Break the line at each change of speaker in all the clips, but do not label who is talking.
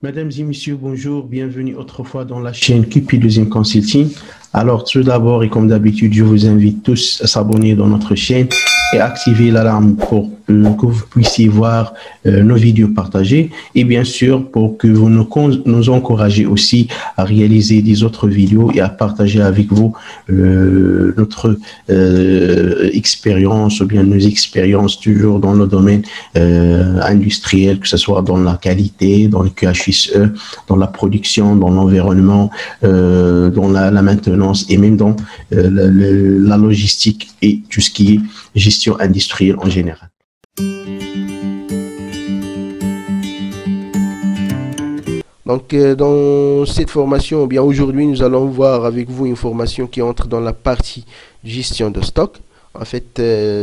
Mesdames et messieurs, bonjour, bienvenue autrefois dans la chaîne QP2M Consulting. Alors, tout d'abord et comme d'habitude, je vous invite tous à s'abonner dans notre chaîne et activer l'alarme pour que vous puissiez voir nos vidéos partagées et bien sûr pour que vous nous encouragez aussi à réaliser des autres vidéos et à partager avec vous notre expérience ou bien nos expériences toujours dans le domaine industriel, que ce soit dans la qualité, dans le QHSE, dans la production, dans l'environnement, dans la maintenance et même dans la logistique et tout ce qui est gestion industrielle en général.
Donc, dans cette formation, bien aujourd'hui, nous allons voir avec vous une formation qui entre dans la partie gestion de stock. En fait,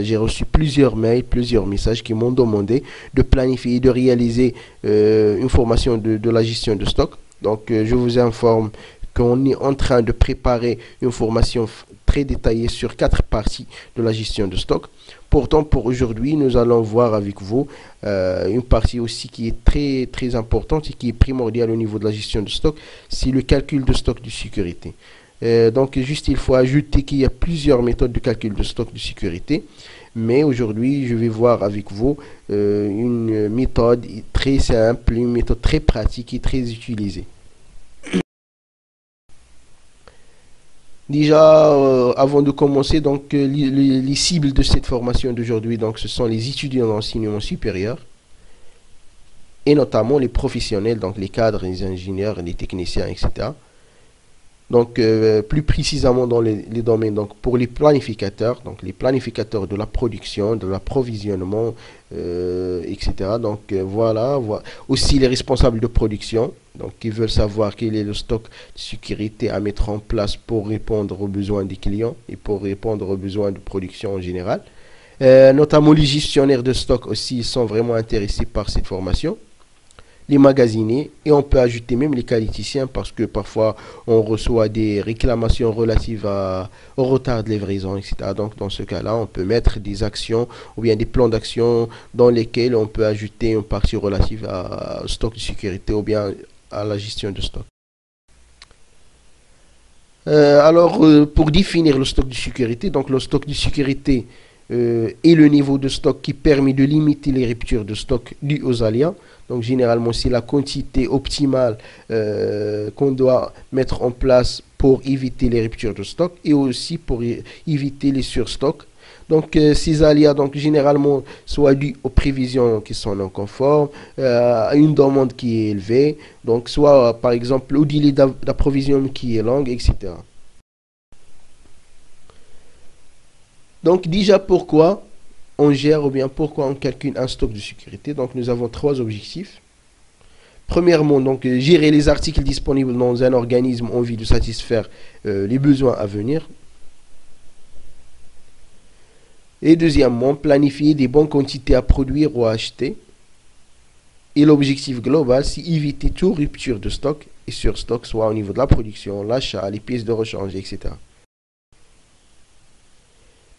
j'ai reçu plusieurs mails, plusieurs messages qui m'ont demandé de planifier et de réaliser une formation de la gestion de stock. Donc, je vous informe qu'on est en train de préparer une formation très détaillée sur 4 parties de la gestion de stock. Pourtant, pour aujourd'hui, nous allons voir avec vous une partie aussi qui est très importante et qui est primordiale au niveau de la gestion de stock, c'est le calcul de stock de sécurité. Donc, juste il faut ajouter qu'il y a plusieurs méthodes de calcul de stock de sécurité. Mais aujourd'hui, je vais voir avec vous une méthode très simple, une méthode très pratique et très utilisée. Déjà, avant de commencer, donc les cibles de cette formation d'aujourd'hui, donc ce sont les étudiants d'enseignement supérieur et notamment les professionnels, donc les cadres, les ingénieurs, les techniciens, etc. Donc, plus précisément dans les domaines, donc pour les planificateurs de la production, de l'approvisionnement, etc. Donc, voilà. Aussi les responsables de production, donc qui veulent savoir quel est le stock de sécurité à mettre en place pour répondre aux besoins des clients et pour répondre aux besoins de production en général. Notamment les gestionnaires de stock aussi sont vraiment intéressés par cette formation. Les magasiniers et on peut ajouter même les qualiticiens parce que parfois on reçoit des réclamations relatives au retard de livraison, etc. Donc dans ce cas-là, on peut mettre des actions ou bien des plans d'action dans lesquels on peut ajouter une partie relative au stock de sécurité ou bien à la gestion de stock. Pour définir le stock de sécurité, donc le stock de sécurité est le niveau de stock qui permet de limiter les ruptures de stock dues aux aléas. Donc généralement, c'est la quantité optimale qu'on doit mettre en place pour éviter les ruptures de stock et aussi pour éviter les surstocks. Donc ces aléas, donc généralement, soit dus aux prévisions qui sont non conformes, à une demande qui est élevée, donc soit par exemple au délai d'approvisionnement qui est long, etc. Donc déjà pourquoi on gère ou bien pourquoi on calcule un stock de sécurité. Donc nous avons 3 objectifs. Premièrement, donc gérer les articles disponibles dans un organisme en vue de satisfaire les besoins à venir. Et deuxièmement, planifier des bonnes quantités à produire ou à acheter. Et l'objectif global, c'est éviter toute rupture de stock et surstock, soit au niveau de la production, l'achat, les pièces de rechange, etc.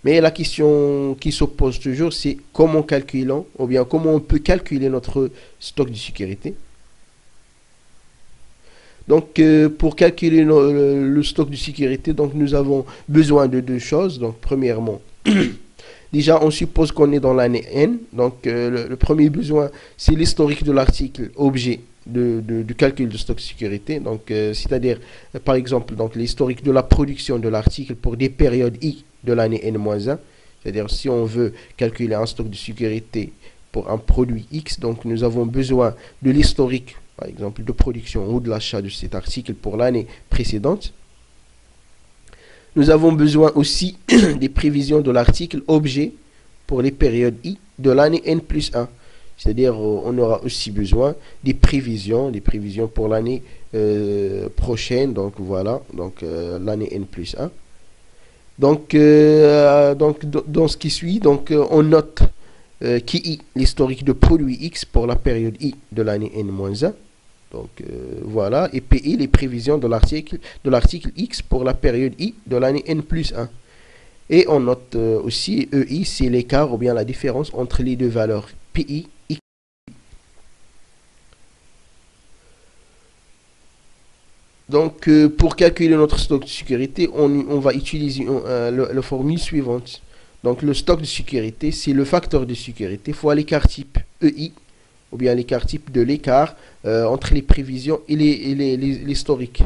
Mais la question qui se pose toujours, c'est comment calculons, ou bien comment on peut calculer notre stock de sécurité. Donc, pour calculer le stock de sécurité, donc nous avons besoin de 2 choses. Donc, premièrement, déjà, on suppose qu'on est dans l'année N. Donc, le premier besoin, c'est l'historique de l'article objet du calcul de stock de sécurité. Donc, c'est-à-dire, par exemple, donc l'historique de la production de l'article pour des périodes I de l'année N-1. C'est-à-dire, si on veut calculer un stock de sécurité pour un produit X, donc nous avons besoin de l'historique, par exemple, de production ou de l'achat de cet article pour l'année précédente. Nous avons besoin aussi des prévisions de l'article objet pour les périodes I de l'année N+1. C'est-à-dire, on aura aussi besoin des prévisions pour l'année prochaine. Donc, voilà, donc l'année N+1. Donc, dans ce qui suit, donc, on note qui l'historique de produit X pour la période I de l'année N-1. Donc, voilà. Et PI, les prévisions de l'article X pour la période I de l'année N+1. Et on note aussi EI, c'est l'écart ou bien la différence entre les deux valeurs PI et X. Donc, pour calculer notre stock de sécurité, on va utiliser la formule suivante. Donc, le stock de sécurité, c'est le facteur de sécurité fois l'écart type EI, ou bien l'écart type de l'écart entre les prévisions et l'historique.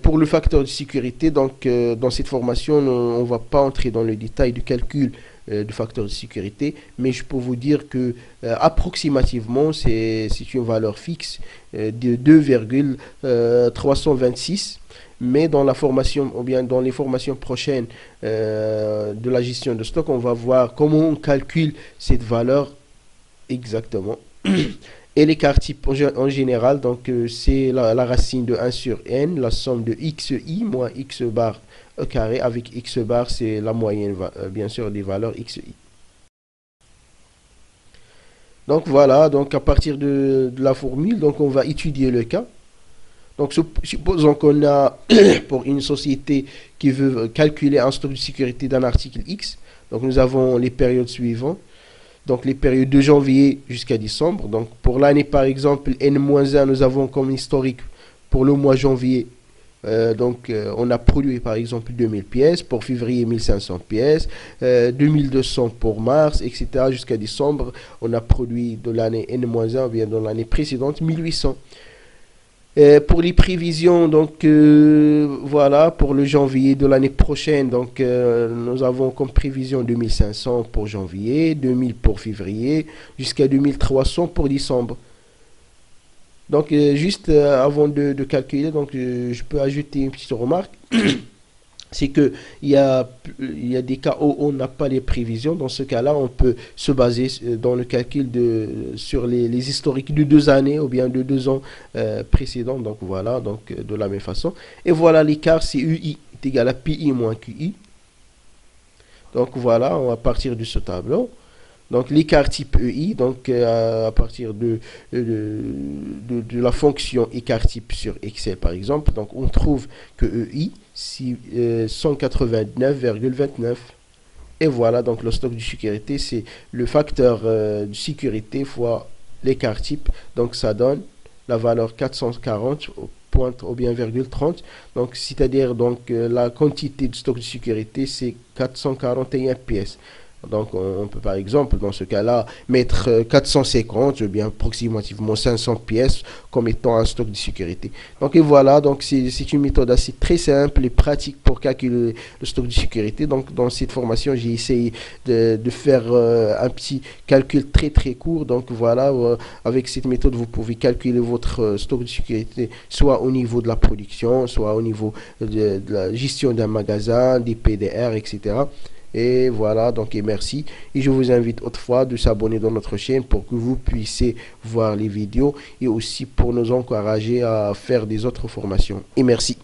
Pour le facteur de sécurité, donc dans cette formation, on ne va pas entrer dans le détail du calcul du facteur de sécurité, mais je peux vous dire que approximativement, c'est une valeur fixe de 2,326. Mais dans la formation, ou bien dans les formations prochaines de la gestion de stock, on va voir comment on calcule cette valeur exactement. Et l'écart type en général, donc c'est la racine de 1 sur n, la somme de xi moins x bar e carré, avec x bar c'est la moyenne bien sûr des valeurs xi. Donc voilà, donc à partir de la formule, donc on va étudier le cas. Donc supposons qu'on a pour une société qui veut calculer un stock de sécurité d'un article X, donc nous avons les périodes suivantes. Donc les périodes de janvier jusqu'à décembre. Donc pour l'année par exemple N-1, nous avons comme historique pour le mois janvier. On a produit par exemple 2000 pièces, pour février 1500 pièces, 2200 pour mars, etc. Jusqu'à décembre, on a produit de l'année N-1 ou bien dans l'année précédente 1800. Pour les prévisions, donc voilà, pour le janvier de l'année prochaine, donc nous avons comme prévision 2500 pour janvier, 2000 pour février, jusqu'à 2300 pour décembre. Donc juste avant de calculer, donc je peux ajouter une petite remarque. C'est que il y a des cas où on n'a pas les prévisions. Dans ce cas-là, on peut se baser dans le calcul sur les historiques de 2 années ou bien de 2 ans précédents. Donc voilà, donc de la même façon. Et voilà, l'écart, c'est UI est égal à PI moins QI. Donc voilà, on va partir de ce tableau. Donc l'écart type EI, donc à partir de la fonction écart type sur Excel par exemple, donc on trouve que EI c'est 189,29. Et voilà, donc le stock de sécurité, c'est le facteur de sécurité fois l'écart type, donc ça donne la valeur 440 pointe ou bien virgule 30. Donc c'est-à-dire donc la quantité de stock de sécurité, c'est 441 pièces. Donc on peut par exemple dans ce cas-là mettre 450 ou bien approximativement 500 pièces comme étant un stock de sécurité. Donc et voilà, donc c'est une méthode assez très simple et pratique pour calculer le stock de sécurité. Donc dans cette formation j'ai essayé de faire un petit calcul très très court. Donc voilà, avec cette méthode vous pouvez calculer votre stock de sécurité soit au niveau de la production, soit au niveau de la gestion d'un magasin, des PDR, etc. Et voilà, donc et merci. Et je vous invite autrefois de s'abonner dans notre chaîne pour que vous puissiez voir les vidéos et aussi pour nous encourager à faire des autres formations. Et merci.